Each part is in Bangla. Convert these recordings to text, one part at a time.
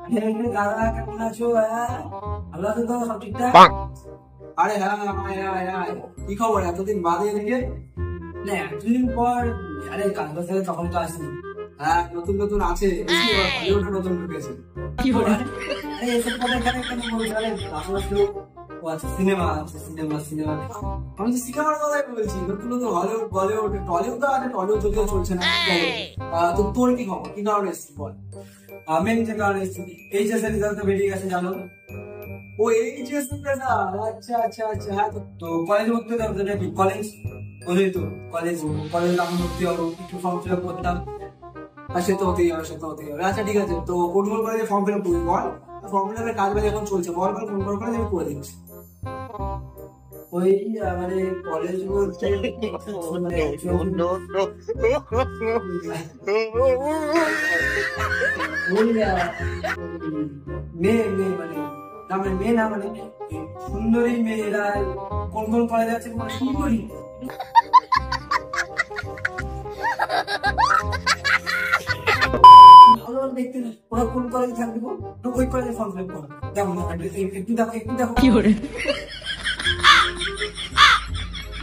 দাদা কেমন আছো? ভালো আছো তো? সব ঠিকঠাক? আরে হ্যাঁ হ্যাঁ, কি খবর এতদিন বাদে এদিকে? না এতদিন পর। আরে কাজ করতে তখন তো আসিনি। হ্যাঁ নতুন নতুন আছে, হলিউডে নতুন ঢুকেছে। কি বলে? আরে এসব কথা এখানে কেন বলছো? আরে আসলে ও আচ্ছা, সিনেমা আছে, সিনেমা আমি তো সিনেমার কথাই বলছি, নতুন নতুন হলিউড বলিউড টলিউড তো আছে, টলিউড যদিও চলছে না। তো তোর কি খবর, কি কারণে এসেছিস বল? আমি যে কারণে এইচএস এর রেজাল্ট বেরিয়ে গেছে জানো? ও এইচএস রেজাল্ট, আচ্ছা আচ্ছা আচ্ছা, হ্যাঁ তো কলেজ ভর্তি হতে হবে নাকি? কলেজ বলেই তো কলেজ আমি ভর্তি হবো, একটু ফর্ম ফিল আপ করতাম। আর সে তো হতেই হবে, সে তো হতেই হবে। আচ্ছা ঠিক আছে, তো কোন কোন কলেজে ফর্ম ফিল আপ করবি বল? ফর্ম ফিল আপের কাজ বাজ এখন চলছে, বল বল কোন কোন কলেজে আমি করে দিচ্ছি। ওই মানে কলেজ বলতে মানে মেয়ে মেয়ে মানে না মানে মেয়ে না মানে সুন্দরী মেয়েরা কোন কোন কলেজ আছে মানে সুন্দরী ভালো দেখতে ওরা কোন কলেজে থাকবে তো ওই কলেজে ফর্ম ফিল আপ করো। দেখো একটু দেখো কি করে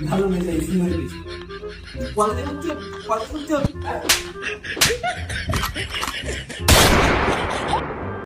ভালো মেয়ে সুন্দরী কলেজে ভর্তি হবে, কলেজে ভর্তি হবে।